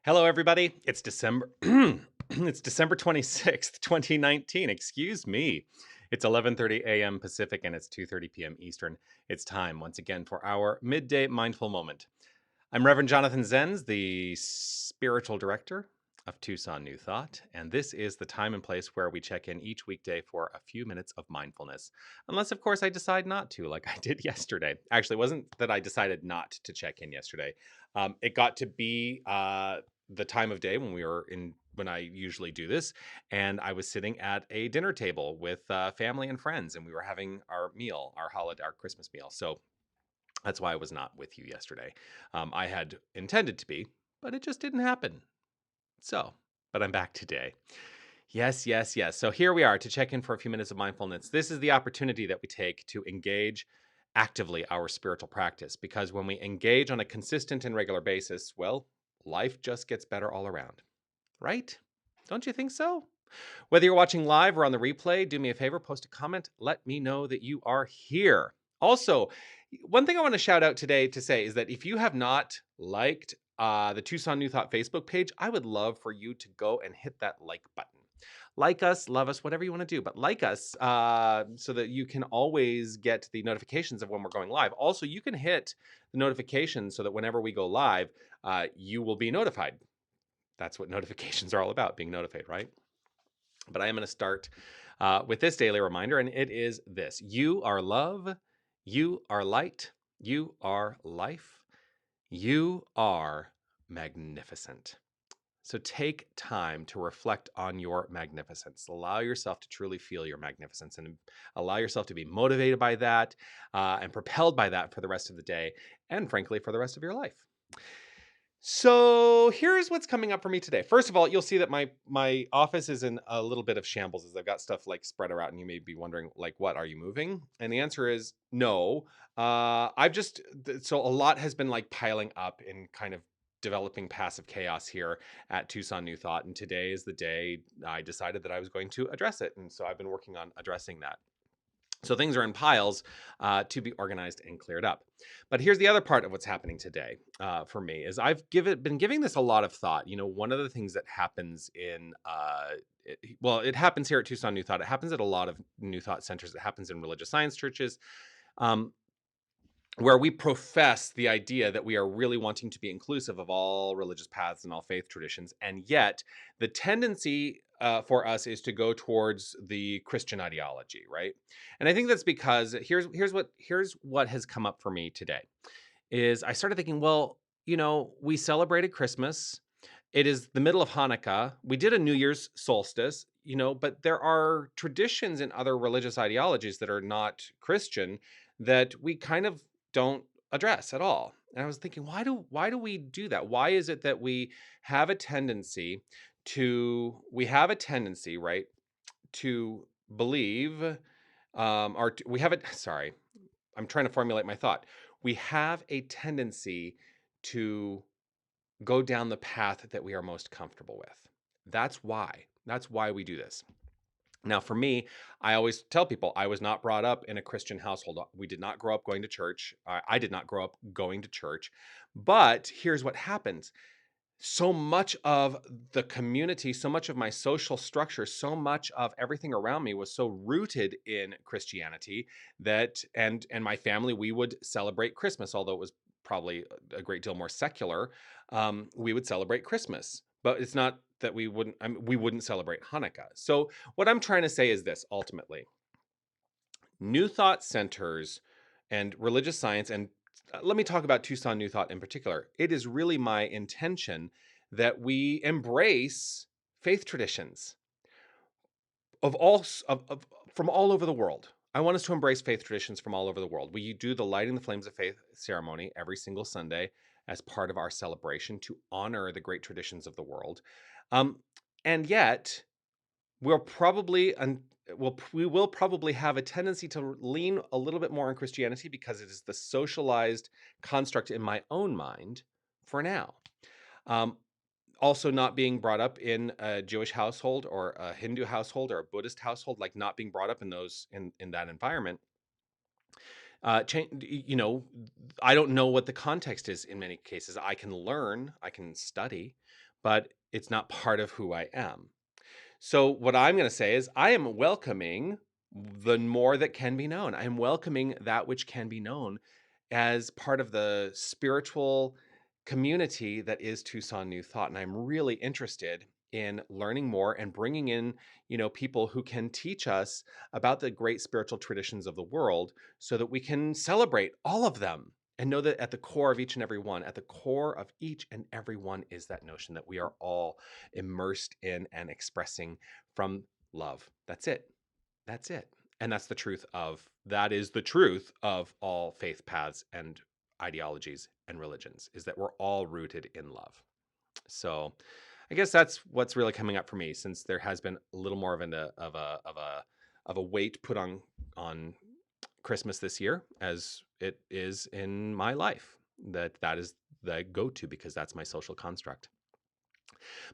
Hello, everybody. It's December. It's December 26th, 2019. Excuse me. It's 11:30 a.m. Pacific and it's 2:30 p.m. Eastern. It's time once again for our midday mindful moment. I'm Reverend Jonathan Zenz, the spiritual director of Tucson New Thought, and this is the time and place where we check in each weekday for a few minutes of mindfulness. Unless, of course, I decide not to, like I did yesterday. Actually, it wasn't that I decided not to check in yesterday. It got to be the time of day when I usually do this, and I was sitting at a dinner table with family and friends, and we were having our meal, our Christmas meal. So that's why I was not with you yesterday. I had intended to be, but it just didn't happen. So, but I'm back today. Yes, yes, yes. So here we are to check in for a few minutes of mindfulness. This is the opportunity that we take to engage actively our spiritual practice, because when we engage on a consistent and regular basis, well, life just gets better all around, right? Don't you think so? Whether you're watching live or on the replay, do me a favor, post a comment. Let me know that you are here. Also, one thing I want to shout out today to say is that if you have not liked the Tucson New Thought Facebook page, I would love for you to go and hit that like button. Like us, love us, whatever you want to do, but like us so that you can always get the notifications of when we're going live. Also, you can hit the notifications so that whenever we go live, you will be notified. That's what notifications are all about, being notified, right? But I am going to start with this daily reminder, and it is this: you are love, you are light, you are life, you are magnificent. So take time to reflect on your magnificence. Allow yourself to truly feel your magnificence and allow yourself to be motivated by that and propelled by that for the rest of the day and, frankly, for the rest of your life. So here's what's coming up for me today. First of all, you'll see that my office is in a little bit of shambles as I've got stuff like spread around, and you may be wondering, like, what are you moving? And the answer is no. So a lot has been like piling up in kind of developing passive chaos here at Tucson New Thought, and today is the day I decided that I was going to address it, and so I've been working on addressing that. So things are in piles to be organized and cleared up. But here's the other part of what's happening today for me is been giving this a lot of thought. You know, one of the things that happens it happens here at Tucson New Thought. It happens at a lot of New Thought centers. It happens in religious science churches. Where we profess the idea that we are really wanting to be inclusive of all religious paths and all faith traditions. And yet the tendency for us is to go towards the Christian ideology, right? And I think that's because here's what has come up for me today is I started thinking, well, you know, we celebrated Christmas. It is the middle of Hanukkah. We did a New Year's solstice, you know, but there are traditions in other religious ideologies that are not Christian that we kind of don't address at all. And I was thinking, why do we do that? Why is it that we have a tendency right, to believe, we have it. Sorry, I'm trying to formulate my thought. We have a tendency to go down the path that we are most comfortable with. That's why. That's why we do this. Now, for me, I always tell people I was not brought up in a Christian household. We did not grow up going to church. I did not grow up going to church. But here's what happens. So much of the community, so much of my social structure, so much of everything around me was so rooted in Christianity and my family, we would celebrate Christmas, although it was probably a great deal more secular. We would celebrate Christmas, but it's not that we wouldn't celebrate Hanukkah. So what I'm trying to say is this: ultimately, New Thought centers and religious science, and let me talk about Tucson New Thought in particular. It is really my intention that we embrace faith traditions of from all over the world. I want us to embrace faith traditions from all over the world. We do the Lighting the Flames of Faith ceremony every single Sunday as part of our celebration to honor the great traditions of the world. And yet, we'll probably we will probably have a tendency to lean a little bit more on Christianity because it is the socialized construct in my own mind for now. Also, not being brought up in a Jewish household or a Hindu household or a Buddhist household, like not being brought up in that environment. You know, I don't know what the context is in many cases. I can learn, I can study, but it's not part of who I am. So what I'm going to say is I am welcoming the more that can be known. I am welcoming that which can be known as part of the spiritual community that is Tucson New Thought. And I'm really interested in learning more and bringing in, people who can teach us about the great spiritual traditions of the world so that we can celebrate all of them and know that at the core of each and every one, at the core of each and every one is that notion that we are all immersed in and expressing from love. That's it. That's it. And that is the truth of all faith paths and ideologies and religions, is that we're all rooted in love. So I guess that's what's really coming up for me, since there has been a little more of a weight put on Christmas this year, as it is in my life. That is the go-to, because that's my social construct.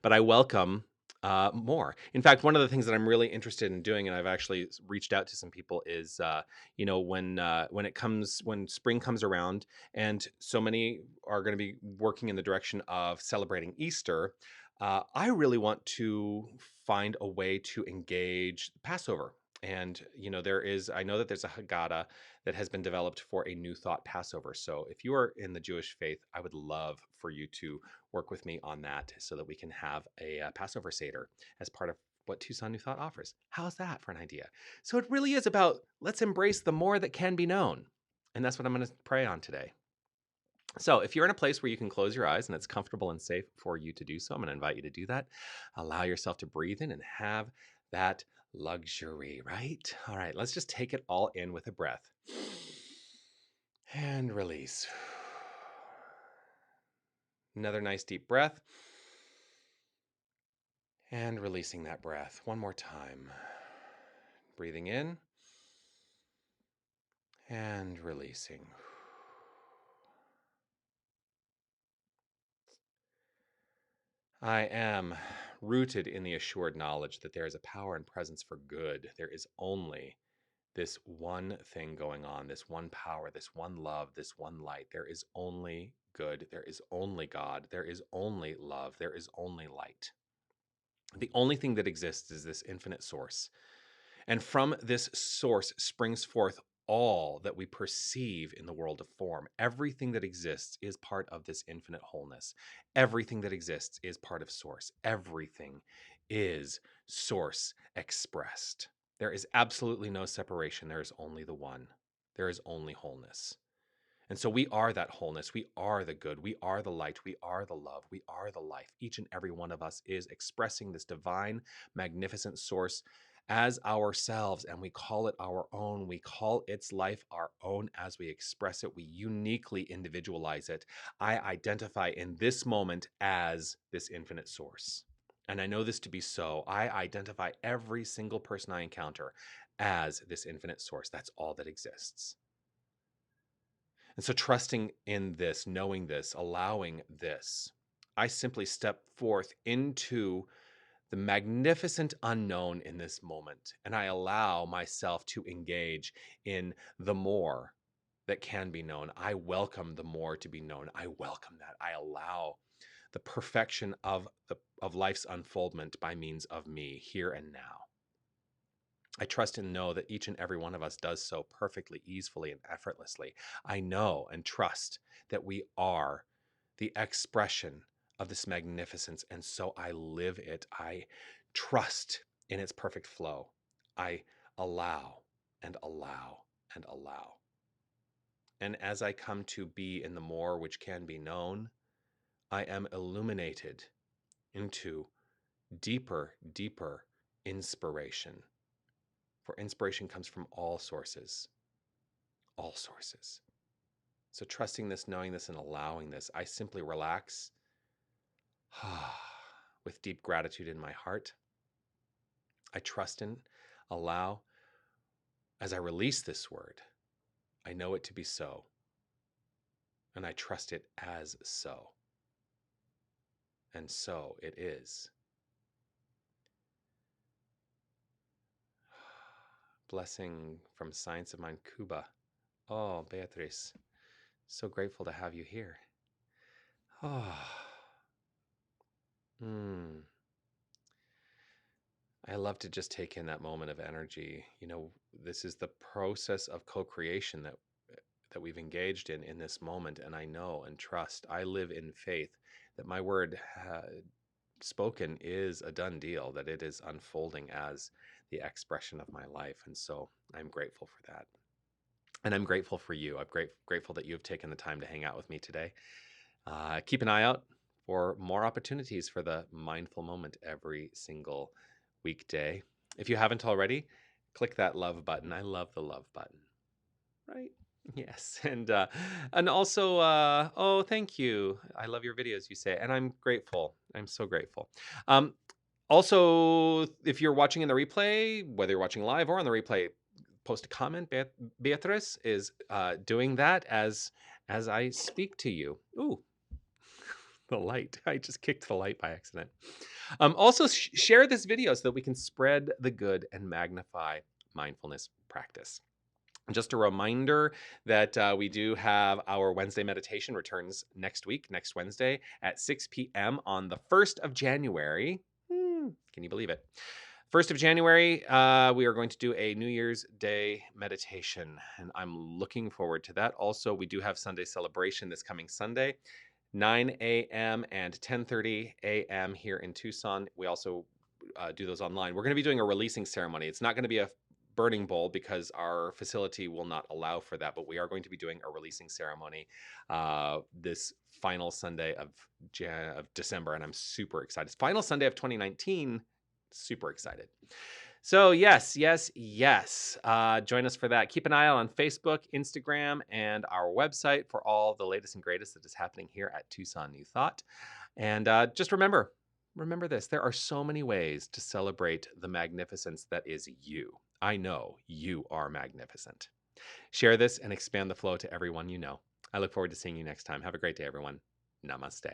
But I welcome more. In fact, one of the things that I'm really interested in doing, and I've actually reached out to some people, is when spring comes around, and so many are going to be working in the direction of celebrating Easter. I really want to find a way to engage Passover. And I know that there's a Haggadah that has been developed for a New Thought Passover. So if you are in the Jewish faith, I would love for you to work with me on that so that we can have a Passover Seder as part of what Tucson New Thought offers. How's that for an idea? So it really is about, let's embrace the more that can be known. And that's what I'm going to pray on today. So if you're in a place where you can close your eyes and it's comfortable and safe for you to do so, I'm going to invite you to do that. Allow yourself to breathe in and have that luxury, right? All right, let's just take it all in with a breath and release. Another nice deep breath. And releasing that breath one more time. Breathing in and releasing. I am rooted in the assured knowledge that there is a power and presence for good. There is only this one thing going on, this one power, this one love, this one light. There is only good. There is only God. There is only love. There is only light. The only thing that exists is this infinite source. And from this source springs forth all that we perceive in the world of form. Everything that exists is part of this infinite wholeness. Everything that exists is part of source. Everything is source expressed. There is absolutely no separation. There is only the one. There is only wholeness. And so we are that wholeness. We are the good. We are the light. We are the love. We are the life. Each and every one of us is expressing this divine, magnificent source as ourselves, and we call it our own. We call its life our own as we express it. We uniquely individualize it. I identify in this moment as this infinite source. And I know this to be so. I identify every single person I encounter as this infinite source. That's all that exists. And so, trusting in this, knowing this, allowing this, I simply step forth into the magnificent unknown in this moment. And I allow myself to engage in the more that can be known. I welcome the more to be known. I welcome that. I allow the perfection of life's unfoldment by means of me here and now. I trust and know that each and every one of us does so perfectly, easily, and effortlessly. I know and trust that we are the expression of this magnificence, and so I live it. I trust in its perfect flow. I allow and allow and allow. And as I come to be in the more which can be known, I am illuminated into deeper, deeper inspiration. For inspiration comes from all sources, all sources. So trusting this, knowing this, and allowing this, I simply relax with deep gratitude in my heart. I trust and allow. As I release this word, I know it to be so, and I trust it as so. And so it is. Blessing from Science of Mind, Cuba. Oh, Beatrice, so grateful to have you here. Oh. Mm. I love to just take in that moment of energy. This is the process of co-creation that we've engaged in this moment, and I know and trust. I live in faith that my word spoken is a done deal, that it is unfolding as the expression of my life, and so I'm grateful for that. And I'm grateful for you. I'm grateful that you have taken the time to hang out with me today. Keep an eye out for more opportunities for the mindful moment every single weekday. If you haven't already, click that love button. I love the love button, right? Yes. And also oh, thank you. I love your videos, you say, and I'm grateful. I'm so grateful. Um Also, if you're watching in the replay, whether you're watching live or on the replay, post a comment. Beatrice is doing that as I speak to you. Ooh, the light. I just kicked the light by accident. Also, share this video so that we can spread the good and magnify mindfulness practice. Just a reminder that we do have our Wednesday meditation returns next week, next Wednesday at 6 p.m. on the 1st of January. Can you believe it? 1st of January, we are going to do a New Year's Day meditation, and I'm looking forward to that. Also, we do have Sunday celebration this coming Sunday, 9 a.m. and 10:30 a.m. here in Tucson. We also do those online. We're going to be doing a releasing ceremony. It's not going to be a burning bowl because our facility will not allow for that, but we are going to be doing a releasing ceremony this final Sunday of December, and I'm super excited. Final Sunday of 2019. Super excited. So yes, yes, yes. Join us for that. Keep an eye out on Facebook, Instagram, and our website for all the latest and greatest that is happening here at Tucson New Thought. And just remember this. There are so many ways to celebrate the magnificence that is you. I know you are magnificent. Share this and expand the flow to everyone you know. I look forward to seeing you next time. Have a great day, everyone. Namaste.